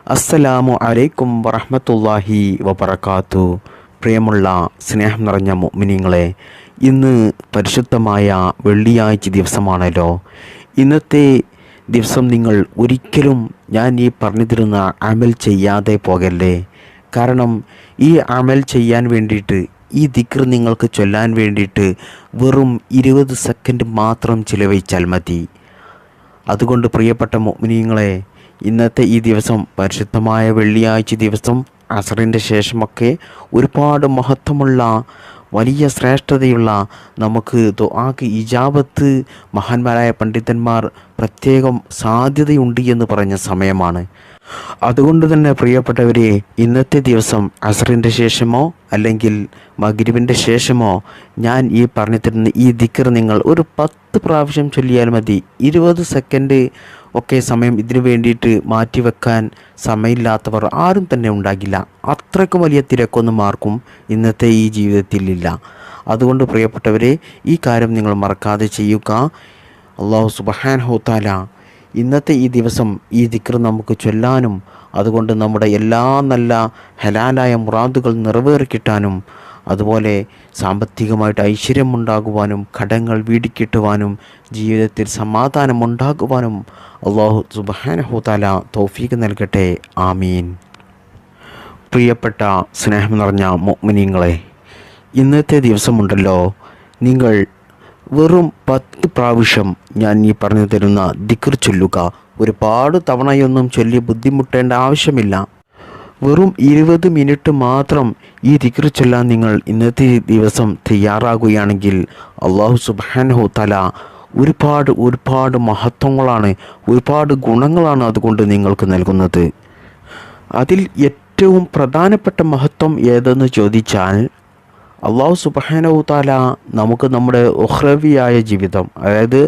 അസ്സലാമു അലൈക്കും വറഹ്മത്തുള്ളാഹി വബറകാത്തു. പ്രിയമുള്ള സ്നേഹം നിറഞ്ഞ മുഅ്മിനീങ്ങളെ, ഇന്ന് പരിശുദ്ധമായ വെള്ളിയാഴ്ച ദിവസമാണല്ലോ. ഇന്നത്തെ ദിവസം നിങ്ങൾ ഒരിക്കലും ഞാൻ ഈ പറഞ്ഞു തരുന്ന അമൽ ചെയ്യാതെ പോകല്ലേ. കാരണം ഈ അമൽ ചെയ്യാൻ വേണ്ടിയിട്ട്, ഈ ദിക്ർ നിങ്ങൾക്ക് ചൊല്ലാൻ വേണ്ടിയിട്ട് വെറും 20 സെക്കൻഡ് മാത്രം ചിലവഴിച്ചാൽ മതി. അതുകൊണ്ട് പ്രിയപ്പെട്ട മുഅ്മിനീങ്ങളെ, ഇന്നത്തെ ഈ ദിവസം, പരിശുദ്ധമായ വെള്ളിയാഴ്ച ദിവസം, അസറിൻ്റെ ശേഷമൊക്കെ ഒരുപാട് മഹത്വമുള്ള, വലിയ ശ്രേഷ്ഠതയുള്ള, നമുക്ക് ദുആക്ക് ഇജാബത്ത് മഹാന്മാരായ പണ്ഡിതന്മാർ പ്രത്യേകം സാധ്യതയുണ്ട് എന്ന് പറഞ്ഞ സമയമാണ്. അതുകൊണ്ട് തന്നെ പ്രിയപ്പെട്ടവരെ, ഇന്നത്തെ ദിവസം അസറിൻ്റെ ശേഷമോ അല്ലെങ്കിൽ മഗ്രിബിൻ്റെ ശേഷമോ ഞാൻ ഈ പറഞ്ഞു തരുന്ന ഈ ദിക്ർ നിങ്ങൾ ഒരു 10 പ്രാവശ്യം ചൊല്ലിയാൽ മതി. 20 സെക്കൻഡ് ഒക്കെ സമയം ഇതിനു വേണ്ടിയിട്ട് മാറ്റിവെക്കാൻ സമയമില്ലാത്തവർ ആരും തന്നെ ഉണ്ടാകില്ല. അത്രയ്ക്കും വലിയ തിരക്കൊന്നും ആർക്കും ഇന്നത്തെ ഈ ജീവിതത്തിൽ ഇല്ല. അതുകൊണ്ട് പ്രിയപ്പെട്ടവരെ, ഈ കാര്യം നിങ്ങൾ മറക്കാതെ ചെയ്യുക. അല്ലാഹു സുബ്ഹാനഹു തആല ഇന്നത്തെ ഈ ദിവസം ഈ ദിക്ർ നമുക്ക് ചൊല്ലാനും, അതുകൊണ്ട് നമ്മുടെ എല്ലാ നല്ല ഹലാലായ മുറാദുകൾ നിറവേറിക്കിട്ടാനും, അതുപോലെ സാമ്പത്തികമായിട്ട് ഐശ്വര്യമുണ്ടാകുവാനും, കടങ്ങൾ വീടിക്കിട്ടുവാനും, ജീവിതത്തിൽ സമാധാനമുണ്ടാകുവാനും അല്ലാഹു സുബ്ഹാനഹു തആല തൗഫീഖ് നൽകട്ടെ. ആമീൻ. പ്രിയപ്പെട്ട സ്നേഹം നിറഞ്ഞ മുഅ്മിനീങ്ങളെ, ഇന്നത്തെ ദിവസമുണ്ടല്ലോ, നിങ്ങൾ വെറും 10 പ്രാവശ്യം ഞാൻ ഈ പറഞ്ഞു തരുന്ന ദിക്ർ ചൊല്ലുക. ഒരുപാട് തവണയൊന്നും ചൊല്ലി ബുദ്ധിമുട്ടേണ്ട ആവശ്യമില്ല. വെറും 20 മിനിറ്റ് മാത്രം ഈ ദിക്ർ ചൊല്ലാൻ നിങ്ങൾ ഇന്നത്തെ ദിവസം തയ്യാറാകുകയാണെങ്കിൽ അല്ലാഹു സുബ്ഹാനഹു തആല ഒരുപാട് മഹത്വങ്ങളാണ്, ഒരുപാട് ഗുണങ്ങളാണ് അതുകൊണ്ട് നിങ്ങൾക്ക് നൽകുന്നത്. അതിൽ ഏറ്റവും പ്രധാനപ്പെട്ട മഹത്വം ഏതെന്ന് ചോദിച്ചാൽ, അല്ലാഹു സുബ്ഹാനഹു തആല നമുക്ക് നമ്മുടെ ഉഖ്റവിയായ ജീവിതം, അതായത്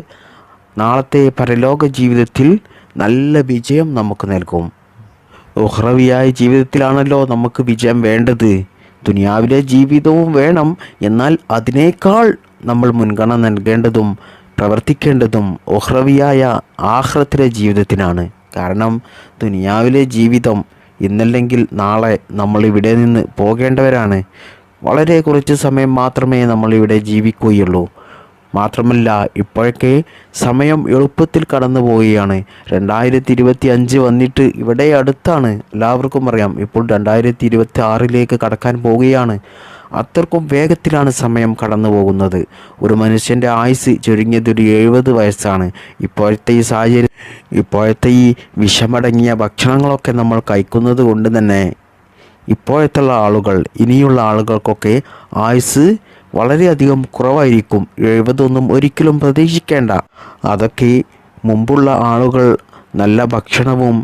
നാളത്തെ പരലോക ജീവിതത്തിൽ നല്ല വിജയം നമുക്ക് നൽകും. ഉഖ്റവിയായ ജീവിതത്തിലാണല്ലോ നമുക്ക് വിജയം വേണ്ടത്. ദുനിയാവിലെ ജീവിതവും വേണം, എന്നാൽ അതിനേക്കാൾ നമ്മൾ മുൻഗണന നൽകേണ്ടതും പ്രവർത്തിക്കേണ്ടതും ഉഖ്റവിയായ ആഖിറത്തിലെ ജീവിതത്തിനാണ്. കാരണം ദുനിയാവിലെ ജീവിതം ഇന്നല്ലെങ്കിൽ നാളെ നമ്മൾ ഇവിടെ നിന്ന് പോകേണ്ടവരാണ്. വളരെ കുറച്ച് സമയം മാത്രമേ നമ്മളിവിടെ ജീവിക്കുകയുള്ളൂ. മാത്രമല്ല, ഇപ്പോഴൊക്കെ സമയം എളുപ്പത്തിൽ കടന്നു പോവുകയാണ്. 2025 വന്നിട്ട് ഇവിടെ അടുത്താണ്. എല്ലാവർക്കും അറിയാം, ഇപ്പോൾ 2026 കടക്കാൻ പോവുകയാണ്. അത്രക്കും വേഗത്തിലാണ് സമയം കടന്നു പോകുന്നത്. ഒരു മനുഷ്യൻ്റെ ആയുസ് ചുരുങ്ങിയത് ഒരു 70 വയസ്സാണ്. ഇപ്പോഴത്തെ ഈ സാഹചര്യം, ഇപ്പോഴത്തെ ഈ വിഷമടങ്ങിയ ഭക്ഷണങ്ങളൊക്കെ നമ്മൾ കഴിക്കുന്നത് കൊണ്ട് തന്നെ ഇപ്പോഴത്തുള്ള ആളുകൾ, ഇനിയുള്ള ആളുകൾക്കൊക്കെ ആയുസ് വളരെയധികം കുറവായിരിക്കും. 70 ഒരിക്കലും പ്രതീക്ഷിക്കേണ്ട. അതൊക്കെ മുമ്പുള്ള ആളുകൾ നല്ല ഭക്ഷണവും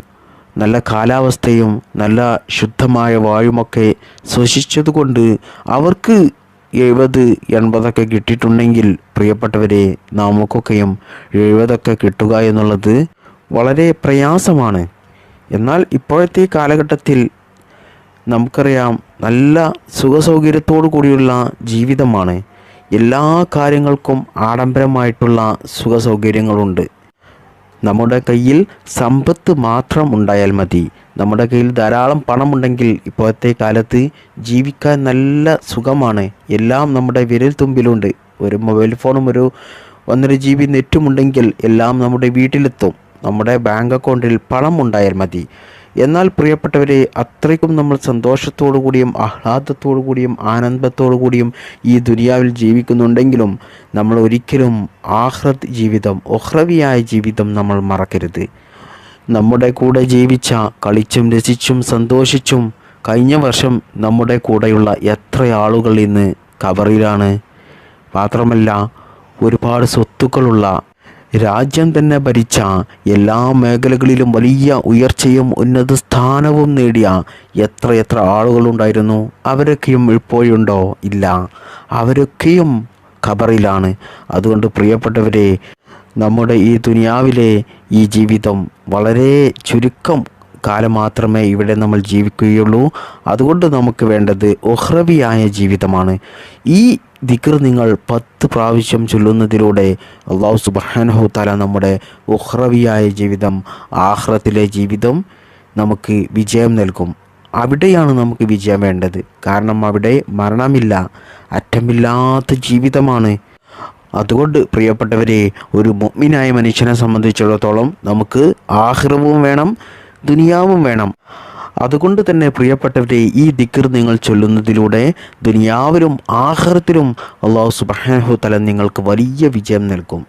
നല്ല കാലാവസ്ഥയും നല്ല ശുദ്ധമായ വായുമൊക്കെ ശ്വസിച്ചതുകൊണ്ട് അവർക്ക് 70-80 കിട്ടിയിട്ടുണ്ടെങ്കിൽ, പ്രിയപ്പെട്ടവരെ, നമുക്കൊക്കെയും 70 കിട്ടുക എന്നുള്ളത് വളരെ പ്രയാസമാണ്. എന്നാൽ ഇപ്പോഴത്തെ കാലഘട്ടത്തിൽ നമുക്കറിയാം, നല്ല സുഖസൗകര്യത്തോടു കൂടിയുള്ള ജീവിതമാണ്. എല്ലാ കാര്യങ്ങൾക്കും ആഡംബരമായിട്ടുള്ള സുഖസൗകര്യങ്ങളുണ്ട്. നമ്മുടെ കയ്യിൽ സമ്പത്ത് മാത്രം ഉണ്ടായാൽ മതി. നമ്മുടെ കയ്യിൽ ധാരാളം പണമുണ്ടെങ്കിൽ ഇപ്പോഴത്തെ കാലത്ത് ജീവിക്കാൻ നല്ല സുഖമാണ്. എല്ലാം നമ്മുടെ വിരൽ തുമ്പിലുണ്ട്. ഒരു മൊബൈൽ ഫോണും ഒരു 1.5 GB നെറ്റും ഉണ്ടെങ്കിൽ എല്ലാം നമ്മുടെ വീട്ടിലെത്തും. നമ്മുടെ ബാങ്ക് അക്കൗണ്ടിൽ പണം ഉണ്ടായാൽ മതി. എന്നാൽ പ്രിയപ്പെട്ടവരെ, അത്രയ്ക്കും നമ്മൾ സന്തോഷത്തോടു കൂടിയും ആഹ്ലാദത്തോടു കൂടിയും ആനന്ദത്തോടു കൂടിയും ഈ ദുനിയാവിൽ ജീവിക്കുന്നുണ്ടെങ്കിലും നമ്മൾ ഒരിക്കലും ആഖിറത്ത് ജീവിതം, ഉഖ്റവിയായ ജീവിതം നമ്മൾ മറക്കരുത്. നമ്മുടെ കൂടെ ജീവിച്ച, കളിച്ചും രസിച്ചും സന്തോഷിച്ചും കഴിഞ്ഞ വർഷം നമ്മുടെ കൂടെയുള്ള എത്ര ആളുകൾ ഇന്ന് ഖബറിലാണ്. മാത്രമല്ല, ഒരുപാട് സ്വത്തുക്കളുള്ള, രാജ്യം തന്നെ ഭരിച്ച, എല്ലാ മേഖലകളിലും വലിയ ഉയർച്ചയും ഉന്നത സ്ഥാനവും നേടിയ എത്ര ആളുകളുണ്ടായിരുന്നു. അവരൊക്കെയും ഇപ്പോഴുണ്ടോ? ഇല്ല, അവരൊക്കെയും ഖബറിലാണ്. അതുകൊണ്ട് പ്രിയപ്പെട്ടവരെ, നമ്മുടെ ഈ ദുനിയാവിലെ ഈ ജീവിതം വളരെ ചുരുക്കം കാലം മാത്രമേ ഇവിടെ നമ്മൾ ജീവിക്കുകയുള്ളൂ. അതുകൊണ്ട് നമുക്ക് വേണ്ടത് ഉഖ്റവിയായ ജീവിതമാണ്. ഈ ദിക്ർ നിങ്ങൾ 10 പ്രാവശ്യം ചൊല്ലുന്നതിലൂടെ അല്ലാഹു സുബ്ഹാനഹു തആല നമ്മുടെ ഉഖ്റവിയായ ജീവിതം, ആഖിറത്തിലെ ജീവിതം നമുക്ക് വിജയം നൽകും. അവിടെയാണ് നമുക്ക് വിജയം വേണ്ടത്. കാരണം അവിടെ മരണമില്ല, അറ്റമില്ലാത്ത ജീവിതമാണ്. അതുകൊണ്ട് പ്രിയപ്പെട്ടവരെ, ഒരു മുഅ്മിനായ മനുഷ്യനെ സംബന്ധിച്ചിടത്തോളം നമുക്ക് ആഖിറവും വേണം, ദുനിയാവും വേണം. അതുകൊണ്ട് തന്നെ പ്രിയപ്പെട്ടവരെ, ഈ ദിക്ർ നിങ്ങൾ ചൊല്ലുന്നതിലൂടെ ദുനിയാവിലും ആഖിറത്തിലും അല്ലാഹു സുബ്ഹാനഹു തആല നിങ്ങൾക്ക് വലിയ വിജയം നൽകും.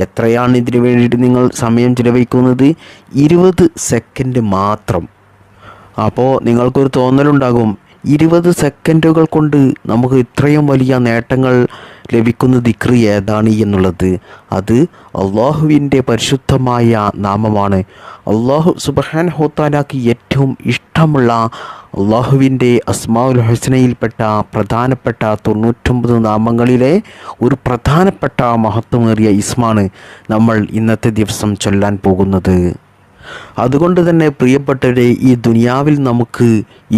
എത്രയാണ് ഇതിനു വേണ്ടിയിട്ട് നിങ്ങൾ സമയം ചിലവഴിക്കുന്നത്? 20 സെക്കൻഡ് മാത്രം. അപ്പോൾ നിങ്ങൾക്കൊരു തോന്നലുണ്ടാകും, 20 സെക്കൻഡുകൾ കൊണ്ട് നമുക്ക് ഇത്രയും വലിയ നേട്ടങ്ങൾ ലഭിക്കുന്ന ദിക്ർ ഏതാണ് എന്നുള്ളത്. അത് അള്ളാഹുവിൻ്റെ പരിശുദ്ധമായ നാമമാണ്. അള്ളാഹു സുബ്ഹാനഹു തആലക്ക് ഏറ്റവും ഇഷ്ടമുള്ള അള്ളാഹുവിൻ്റെ അസ്മാഉൽ ഹുസ്നയിൽപ്പെട്ട പ്രധാനപ്പെട്ട 99 നാമങ്ങളിലെ ഒരു പ്രധാനപ്പെട്ട മഹത്വമേറിയ ഇസ്മാണ് നമ്മൾ ഇന്നത്തെ ദിവസം ചൊല്ലാൻ പോകുന്നത്. അതുകൊണ്ട് തന്നെ പ്രിയപ്പെട്ടവരെ, ഈ ദുനിയാവിൽ നമുക്ക്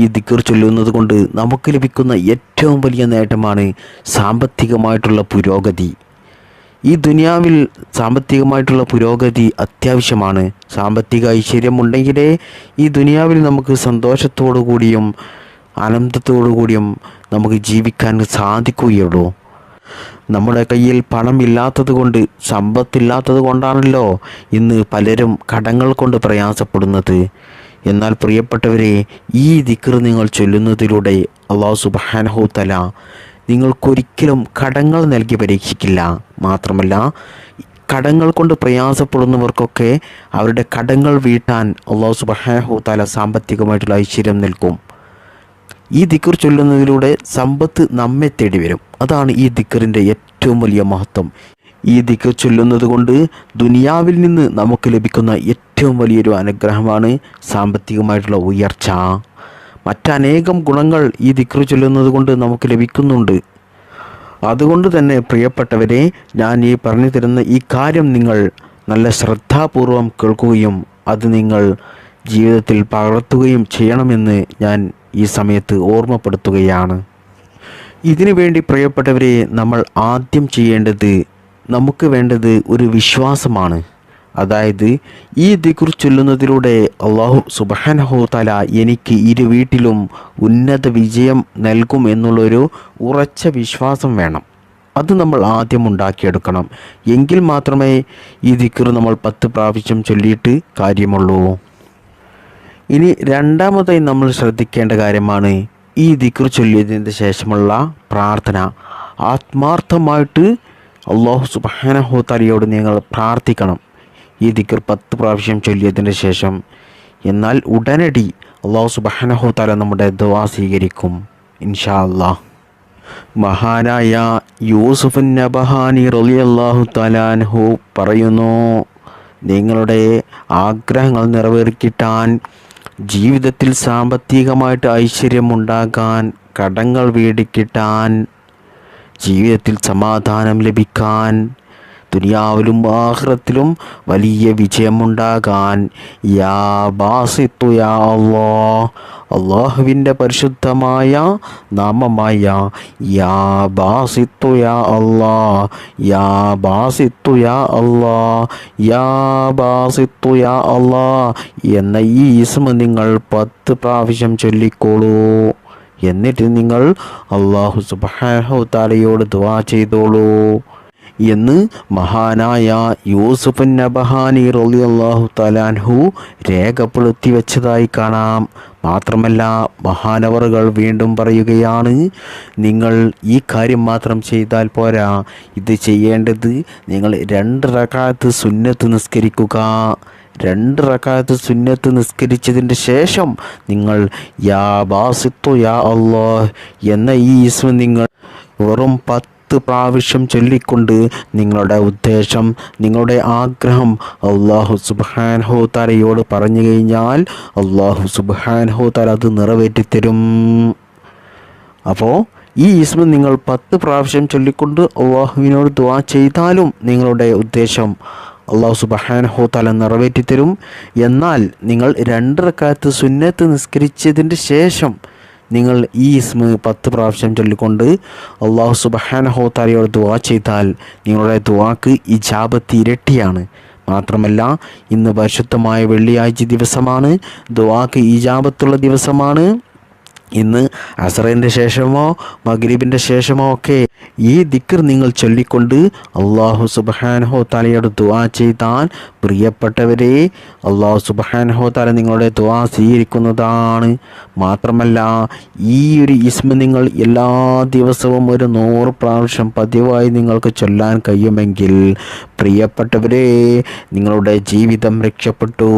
ഈ ദിക്ർ ചൊല്ലുന്നത് കൊണ്ട് നമുക്ക് ലഭിക്കുന്ന ഏറ്റവും വലിയ നേട്ടമാണ് സാമ്പത്തികമായിട്ടുള്ള പുരോഗതി. ഈ ദുനിയാവിൽ സാമ്പത്തികമായിട്ടുള്ള പുരോഗതി അത്യാവശ്യമാണ്. സാമ്പത്തിക ഐശ്വര്യം ഉണ്ടെങ്കിലേ ഈ ദുനിയാവിൽ നമുക്ക് സന്തോഷത്തോടു കൂടിയും ആനന്ദത്തോടു കൂടിയും നമുക്ക് ജീവിക്കാൻ സാധിക്കുകയുള്ളൂ. നമ്മുടെ കയ്യിൽ പണമില്ലാത്തത് കൊണ്ട്, സമ്പത്തില്ലാത്തത് കൊണ്ടാണല്ലോ ഇന്ന് പലരും കടങ്ങൾ കൊണ്ട് പ്രയാസപ്പെടുന്നത്. എന്നാൽ പ്രിയപ്പെട്ടവരെ, ഈ ദിക്ർ നിങ്ങൾ ചൊല്ലുന്നതിലൂടെ അല്ലാഹു സുബ്ഹാനഹു തആല നിങ്ങൾക്കൊരിക്കലും കടങ്ങൾ നൽകി പരീക്ഷിക്കില്ല. മാത്രമല്ല, കടങ്ങൾ കൊണ്ട് പ്രയാസപ്പെടുന്നവർക്കൊക്കെ അവരുടെ കടങ്ങൾ വീട്ടാൻ അല്ലാഹു സുബ്ഹാനഹു തആല സാമ്പത്തികമായിട്ടുള്ള ഐശ്വര്യം നൽകും. ഈ ദിക്ർ ചൊല്ലുന്നതിലൂടെ സമ്പത്ത് നമ്മെ തേടി വരും. അതാണ് ഈ ദിക്റിൻ്റെ ഏറ്റവും വലിയ മഹത്വം. ഈ ദിക്ർ ചൊല്ലുന്നത് കൊണ്ട് ദുനിയാവിൽ നിന്ന് നമുക്ക് ലഭിക്കുന്ന ഏറ്റവും വലിയൊരു അനുഗ്രഹമാണ് സാമ്പത്തികമായിട്ടുള്ള ഉയർച്ച. മറ്റനേകം ഗുണങ്ങൾ ഈ ദിക്ർ ചൊല്ലുന്നത് കൊണ്ട് നമുക്ക് ലഭിക്കുന്നുണ്ട്. അതുകൊണ്ട് തന്നെ പ്രിയപ്പെട്ടവരെ, ഞാൻ ഈ പറഞ്ഞു തരുന്ന ഈ കാര്യം നിങ്ങൾ നല്ല ശ്രദ്ധാപൂർവം കേൾക്കുകയും അത് നിങ്ങൾ ജീവിതത്തിൽ പകർത്തുകയും ചെയ്യണമെന്ന് ഞാൻ ഈ സമയത്ത് ഓർമ്മപ്പെടുത്തുകയാണ്. ഇതിനു വേണ്ടി പ്രിയപ്പെട്ടവരെ, നമ്മൾ ആദ്യം ചെയ്യേണ്ടത്, നമുക്ക് വേണ്ടത് ഒരു വിശ്വാസമാണ്. അതായത് ഈ ദിക്ർ ചൊല്ലുന്നതിലൂടെ അല്ലാഹു സുബ്ഹാനഹു തആല എനിക്ക് ഇരു വീട്ടിലും ഉന്നത വിജയം നൽകും എന്നുള്ളൊരു ഉറച്ച വിശ്വാസം വേണം. അത് നമ്മൾ ആദ്യം ഉണ്ടാക്കിയെടുക്കണം. എങ്കിൽ മാത്രമേ ഈ ദിക്ർ നമ്മൾ 10 പ്രാവശ്യം ചൊല്ലിയിട്ട് കാര്യമുള്ളൂ. ഇനി രണ്ടാമതായി നമ്മൾ ശ്രദ്ധിക്കേണ്ട കാര്യമാണ് ഈ ദിക്ർ ചൊല്ലിയതിന് ശേഷമുള്ള പ്രാർത്ഥന. ആത്മാർത്ഥമായിട്ട് അല്ലാഹു സുബ്ഹാനഹു തആലയോട് നിങ്ങൾ പ്രാർത്ഥിക്കണം ഈ ദിക്ർ 10 പ്രാവശ്യം ചൊല്ലിയതിന് ശേഷം. എന്നാൽ ഉടനടി അല്ലാഹു സുബ്ഹാനഹു തആല നമ്മുടെ ദുആ സ്വീകരിക്കും ഇൻഷാ അല്ലാഹ്. മഹാനായ യൂസുഫ് നബഹാനി റളിയല്ലാഹു തആല അൻഹു പറയുന്നു, നിങ്ങളുടെ ആഗ്രഹങ്ങൾ നിറവേറിക്കിട്ടാൻ, ജീവിതത്തിൽ സാമ്പത്തികമായിട്ട് ഐശ്വര്യമുണ്ടാകാൻ, കടങ്ങൾ വീടിക്കിട്ടാൻ, ജീവിതത്തിൽ സമാധാനം ലഭിക്കാൻ, ദുനിയാവിലും ആഖിറത്തിലും വലിയ വിജയമുണ്ടാകാൻ, യാ ബാസിത്തു യാ അല്ലാഹ്, അള്ളാഹുവിൻ്റെ പരിശുദ്ധമായ നാമമായ യാ ബാസിത്തു യാ അല്ലാഹ്, യാ ബാസിത്തു യാ അല്ലാഹ്, യാ ബാസിത്തു യാ അല്ലാഹ് എന്ന ഈ ഇസ്മ നിങ്ങൾ 10 പ്രാവശ്യം ചൊല്ലിക്കോളൂ. എന്നിട്ട് നിങ്ങൾ അല്ലാഹു സുബ്ഹാനഹു തആലയോട് ദുആ ചെയ്തോളൂ എന്ന് മഹാനായ യൂസുഫ് നബഹാനി റളിയല്ലാഹു തആല അൻഹു രേഖപ്പെടുത്തി വെച്ചതായി കാണാം. മാത്രമല്ല, മഹാനവറുകൾ വീണ്ടും പറയുകയാണ്, നിങ്ങൾ ഈ കാര്യം മാത്രം ചെയ്താൽ പോരാ, ഇത് ചെയ്യേണ്ടത് നിങ്ങൾ 2 റക്അത്ത് സുന്നത്ത് നിസ്കരിക്കുക. 2 റക്അത്ത് സുന്നത്ത് നിസ്കരിച്ചതിൻ്റെ ശേഷം നിങ്ങൾ യാ ബാസിത്തു യാ അല്ലാഹ് എന്ന ഈ ഇസ്മ നിങ്ങൾ വെറും 10 പ്രാവശ്യം ചൊല്ലിക്കൊണ്ട് നിങ്ങളുടെ ഉദ്ദേശം, നിങ്ങളുടെ ആഗ്രഹം അല്ലാഹു സുബ്ഹാനഹു തആലയോട് പറഞ്ഞു കഴിഞ്ഞാൽ അല്ലാഹു സുബ്ഹാനഹു തആല അത് നിറവേറ്റിത്തരും. അപ്പോൾ ഈ ഇസ്മ നിങ്ങൾ 10 പ്രാവശ്യം ചൊല്ലിക്കൊണ്ട് അല്ലാഹുവിനോട് ദുആ ചെയ്താലും നിങ്ങളുടെ ഉദ്ദേശം അല്ലാഹു സുബ്ഹാനഹു തആല നിറവേറ്റിത്തരും. എന്നാൽ നിങ്ങൾ 2 റക്അത്ത് സുന്നത്ത് നിസ്കരിച്ചതിൻ്റെ ശേഷം നിങ്ങൾ ഈ ഇസ്മ 10 പ്രാവശ്യം ചൊല്ലിക്കൊണ്ട് അല്ലാഹു സുബ്ഹാനഹു തആലയോട് ദുആ ചെയ്താൽ നിങ്ങളുടെ ദുആക്ക് ഇജാബത്ത് ഇരട്ടിയാണ്. മാത്രമല്ല ഇന്ന് പരിശുദ്ധമായ വെള്ളിയാഴ്ച ദിവസമാണ്, ദുആക്ക് ഇജാബത്തുള്ള ദിവസമാണ്. ഇന്ന് അസറിൻ്റെ ശേഷമോ മഗ്രിബിൻ്റെ ശേഷമോ ഒക്കെ ഈ ദിക്ർ നിങ്ങൾ ചൊല്ലിക്കൊണ്ട് അള്ളാഹു സുബ്ഹാനഹു തആലയോട് ദുആ ചെയ്താൽ പ്രിയപ്പെട്ടവരെ, അള്ളാഹു സുബ്ഹാനഹു തആല നിങ്ങളുടെ ദുആ സ്വീകരിക്കുന്നതാണ്. മാത്രമല്ല ഈ ഒരു ഇസ്മ നിങ്ങൾ എല്ലാ ദിവസവും ഒരു 100 പ്രാവശ്യം പതിവായി നിങ്ങൾക്ക് ചൊല്ലാൻ കഴിയുമെങ്കിൽ പ്രിയപ്പെട്ടവരെ, നിങ്ങളുടെ ജീവിതം രക്ഷപ്പെട്ടു.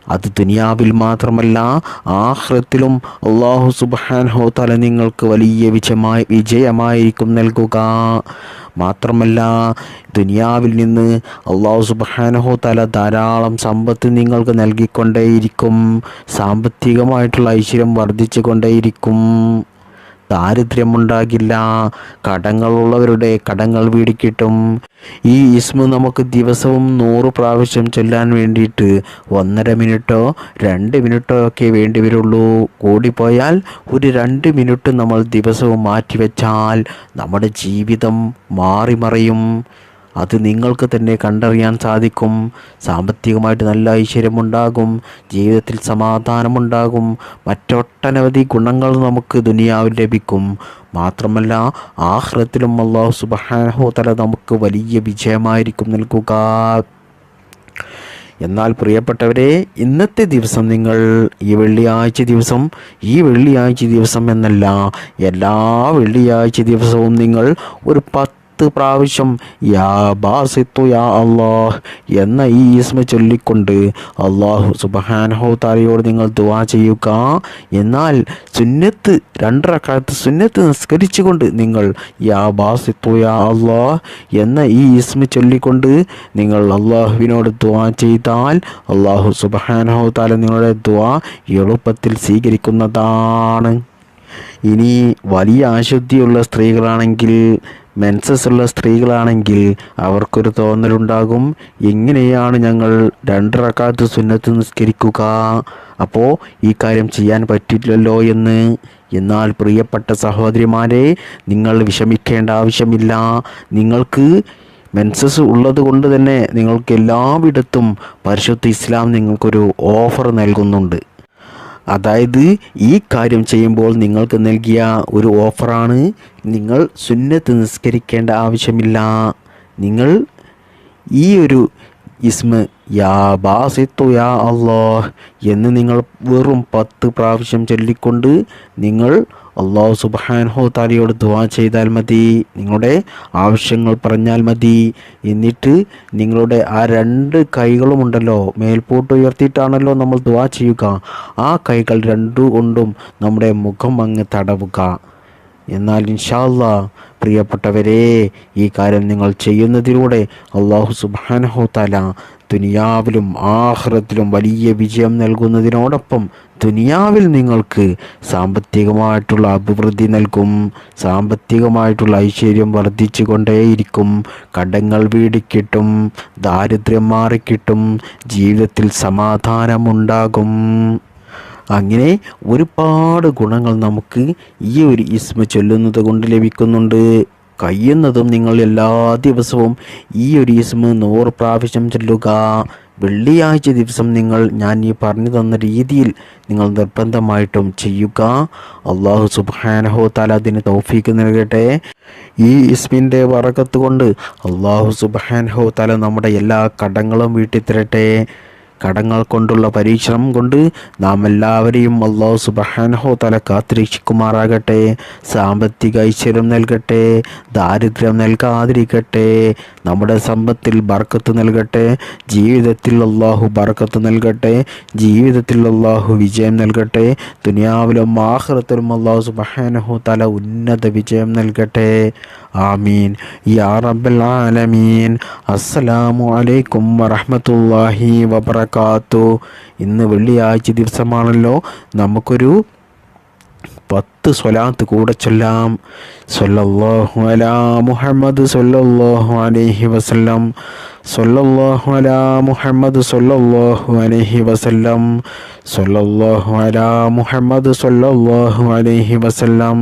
അത് ദുനിയാവിൽ മാത്രമല്ല ആഖിറത്തിലും അല്ലാഹു സുബ്ഹാനഹു തആല നിങ്ങൾക്ക് വലിയ വിജയമായിരിക്കും നൽകുക. മാത്രമല്ല ദുനിയാവിൽ നിന്ന് അല്ലാഹു സുബ്ഹാനഹു തആല ധാരാളം സമ്പത്ത് നിങ്ങൾക്ക് നൽകിക്കൊണ്ടേയിരിക്കും. സാമ്പത്തികമായിട്ടുള്ള ഐശ്വര്യം വർദ്ധിച്ചു കൊണ്ടേയിരിക്കും. ദാരിദ്ര്യമുണ്ടാകില്ല. കടങ്ങളുള്ളവരുടെ കടങ്ങൾ വീടിക്കിട്ടും. ഈ ഇസ്മ നമുക്ക് ദിവസവും 100 പ്രാവശ്യം ചൊല്ലാൻ വേണ്ടിയിട്ട് 1.5 മിനിറ്റോ 2 മിനിറ്റോ ഒക്കെ വേണ്ടി വരുള്ളൂ. കൂടിപ്പോയാൽ ഒരു 2 മിനിറ്റ് നമ്മൾ ദിവസവും മാറ്റിവെച്ചാൽ നമ്മുടെ ജീവിതം മാറിമറിയും. അത് നിങ്ങൾക്ക് തന്നെ കണ്ടറിയാൻ സാധിക്കും. സാമ്പത്തികമായിട്ട് നല്ല ഐശ്വര്യമുണ്ടാകും, ജീവിതത്തിൽ സമാധാനമുണ്ടാകും, മറ്റൊട്ടനവധി ഗുണങ്ങൾ നമുക്ക് ദുനിയാവിൽ ലഭിക്കും. മാത്രമല്ല ആഖിറത്തിലും അല്ലാഹു സുബ്ഹാനഹു തആല നമുക്ക് വലിയ വിജയമായിരിക്കും നൽകുക. എന്നാൽ പ്രിയപ്പെട്ടവരെ, ഇന്നത്തെ ദിവസം നിങ്ങൾ ഈ വെള്ളിയാഴ്ച ദിവസം എന്നല്ല, എല്ലാ വെള്ളിയാഴ്ച ദിവസവും നിങ്ങൾ ഒരു 10 പ്രാവശ്യം യാ ബാസിത്തു യാ അല്ലാഹ് എന്ന ഈ ഇസ്മ ചൊല്ലിക്കൊണ്ട് അല്ലാഹു സുബ്ഹാനഹു തആലയോട് നിങ്ങൾ ദുആ ചെയ്യുക. എന്നാൽ സുന്നത്ത് 2 റക്അത്ത് സുന്നത്ത് നിസ്കരിച്ചുകൊണ്ട് നിങ്ങൾ യാ ബാസിത്തു യാ അല്ലാഹ് എന്ന ഈ ഇസ്മ ചൊല്ലിക്കൊണ്ട് നിങ്ങൾ അല്ലാഹുവിനോട് ദുആ ചെയ്താൽ അല്ലാഹു സുബ്ഹാനഹു തആല നിങ്ങളുടെ ദുആ എളുപ്പത്തിൽ സ്വീകരിക്കുന്നതാണ്. ഇനി വലിയ അശുദ്ധിയുള്ള സ്ത്രീകളാണെങ്കിൽ, മെൻസസ് ഉള്ള സ്ത്രീകളാണെങ്കിൽ അവർക്കൊരു തോന്നലുണ്ടാകും, എങ്ങനെയാണ് ഞങ്ങൾ 2 റക്അത്ത് സുന്നത്ത് നിസ്കരിക്കുക, അപ്പോൾ ഈ കാര്യം ചെയ്യാൻ പറ്റില്ലല്ലോ എന്ന്. എന്നാൽ പ്രിയപ്പെട്ട സഹോദരിമാരെ, നിങ്ങൾ വിഷമിക്കേണ്ട ആവശ്യമില്ല. നിങ്ങൾക്ക് മെൻസസ് ഉള്ളത് കൊണ്ട് തന്നെ നിങ്ങൾക്ക് എല്ലായിടത്തും പരിശുദ്ധ ഇസ്ലാം നിങ്ങൾക്കൊരു ഓഫർ നൽകുന്നുണ്ട്. അതായത് ഈ കാര്യം ചെയ്യുമ്പോൾ നിങ്ങൾക്ക് നൽകിയ ഒരു ഓഫറാണ്. നിങ്ങൾ സുന്നത്ത് നിസ്കരിക്കേണ്ട ആവശ്യമില്ല. നിങ്ങൾ ഈ ഒരു ഇസ്മ യാ ബാസിത്തു യാ അല്ലാഹ് എന്ന് നിങ്ങൾ വെറും 10 പ്രാവശ്യം ചൊല്ലിക്കൊണ്ട് നിങ്ങൾ അല്ലാഹു സുബ്ഹാനഹു തആലയോട് ദുആ ചെയ്താൽ മതി. നിങ്ങളുടെ ആവശ്യങ്ങൾ പറഞ്ഞാൽ മതി. എന്നിട്ട് നിങ്ങളുടെ ആ 2 കൈകളും ഉണ്ടല്ലോ, മേൽപോട്ട് ഉയർത്തിയിട്ടാണല്ലോ നമ്മൾ ദുആ ചെയ്യുക. ആ കൈകൾ 2 കൊണ്ടും നമ്മുടെ മുഖം അങ്ങ് തടവുക. എന്നാൽ ഇൻഷാ അല്ലാഹ് പ്രിയപ്പെട്ടവരെ, ഈ കാര്യം നിങ്ങൾ ചെയ്യുന്നതിലൂടെ അല്ലാഹു സുബ്ഹാനഹു തആല ദുനിയാവിലും ആഖിറത്തിലും വലിയ വിജയം നൽകുന്നതിനോടൊപ്പം ദുനിയാവിൽ നിങ്ങൾക്ക് സാമ്പത്തികമായിട്ടുള്ള അഭിവൃദ്ധി നൽകും. സാമ്പത്തികമായിട്ടുള്ള ഐശ്വര്യം വർദ്ധിച്ചു കൊണ്ടേയിരിക്കും. കടങ്ങൾ വീടിക്കിട്ടും, ദാരിദ്ര്യം മാറിക്കിട്ടും, ജീവിതത്തിൽ സമാധാനമുണ്ടാകും. അങ്ങനെ ഒരുപാട് ഗുണങ്ങൾ നമുക്ക് ഈ ഒരു ഇസ്മ ചൊല്ലുന്നത് കൊണ്ട് ലഭിക്കുന്നുണ്ട്. കഴിയുന്നതും നിങ്ങൾ എല്ലാ ദിവസവും ഈ ഒരു ഇസ്മ 100 പ്രാവശ്യം ചൊല്ലുക. വെള്ളിയാഴ്ച ദിവസം ഞാൻ ഈ പറഞ്ഞു തന്ന രീതിയിൽ നിങ്ങൾ നിർബന്ധമായിട്ടും ചെയ്യുക. അല്ലാഹു സുബ്ഹാനഹു തആല അതിന് തൗഫീക്ക് നൽകട്ടെ. ഈ ഇസ്മിൻ്റെ ബറകത്ത് കൊണ്ട് അല്ലാഹു സുബ്ഹാനഹു തആല നമ്മുടെ എല്ലാ കടങ്ങളും വീട്ടിത്തരട്ടെ. കടങ്ങൾ കൊണ്ടുള്ള പരീക്ഷണം കൊണ്ട് നാം എല്ലാവരെയും അല്ലാഹു സുബ്ഹാനഹു തആല കാത്തുരക്ഷിക്കുമാറാകട്ടെ. സാമ്പത്തിക ഐശ്വര്യം നൽകട്ടെ, ദാരിദ്ര്യം നൽകാതിരിക്കട്ടെ, നമ്മുടെ സമ്പത്തിൽ ബർക്കത്ത് നൽകട്ടെ, ജീവിതത്തിൽ അല്ലാഹു ബർക്കത്ത് നൽകട്ടെ, ജീവിതത്തിൽ അല്ലാഹു വിജയം നൽകട്ടെ, ദുനിയാവിലും ആഖിറത്തിലും അല്ലാഹു സുബ്ഹാനഹു തആല ഉന്നത വിജയം നൽകട്ടെ. ആമീൻ യാ റബ്ബൽ ആലമീൻ. അസ്സലാമു അലൈക്കും വറഹ്മത്തുള്ളാഹി വബറകാതുഹു. ഇന്ന് വെള്ളിയാഴ്ച ദിവസമാണല്ലോ, നമുക്കൊരു 10 സ്വലാത്ത് കൂടെ ചൊല്ലാം. സ്വല്ലല്ലാഹു അലാ മുഹമ്മദ് സ്വല്ലല്ലാഹു അലൈഹി വസല്ലം, സ്വല്ലല്ലാഹു അലാ മുഹമ്മദ് സ്വല്ലല്ലാഹു അലൈഹി വസല്ലം, സ്വല്ലല്ലാഹു അലാ മുഹമ്മദ് സ്വല്ലല്ലാഹു അലൈഹി വസല്ലം,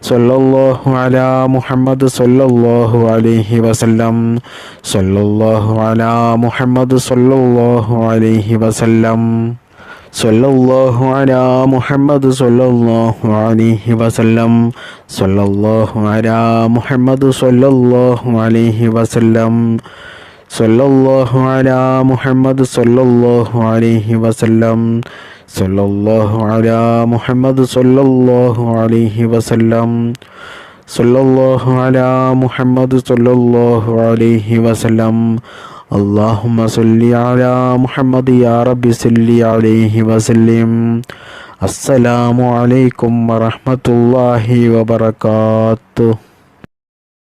സല്ലല്ലാഹു അലാ മുഹമ്മദ് സല്ലല്ലാഹു അലൈഹി വസല്ലം സല്ലല്ലാഹു അലാ മുഹമ്മദ് സല്ലല്ലാഹു അലൈഹി വസല്ലം സല്ലല്ലാഹു അലാ മുഹമ്മദ് സല്ലല്ലാഹു അലൈഹി വസല്ലം സല്ലല്ലാഹു അലാ മുഹമ്മദ് സല്ലല്ലാഹു അലൈഹി വസല്ലം സല്ലല്ലാഹു അലാ മുഹമ്മദ് സല്ലല്ലാഹു അലൈഹി വസല്ലം സല്ലല്ലാഹു അലാ മുഹമ്മദ് സല്ലല്ലാഹു അലൈഹി വസല്ലം സല്ലല്ലാഹു അലാ മുഹമ്മദ് സല്ലല്ലാഹു അലൈഹി വസല്ലം اللهم صل على محمد يا رب صل عليه وسلم السلام عليكم ورحمة الله وبركاته.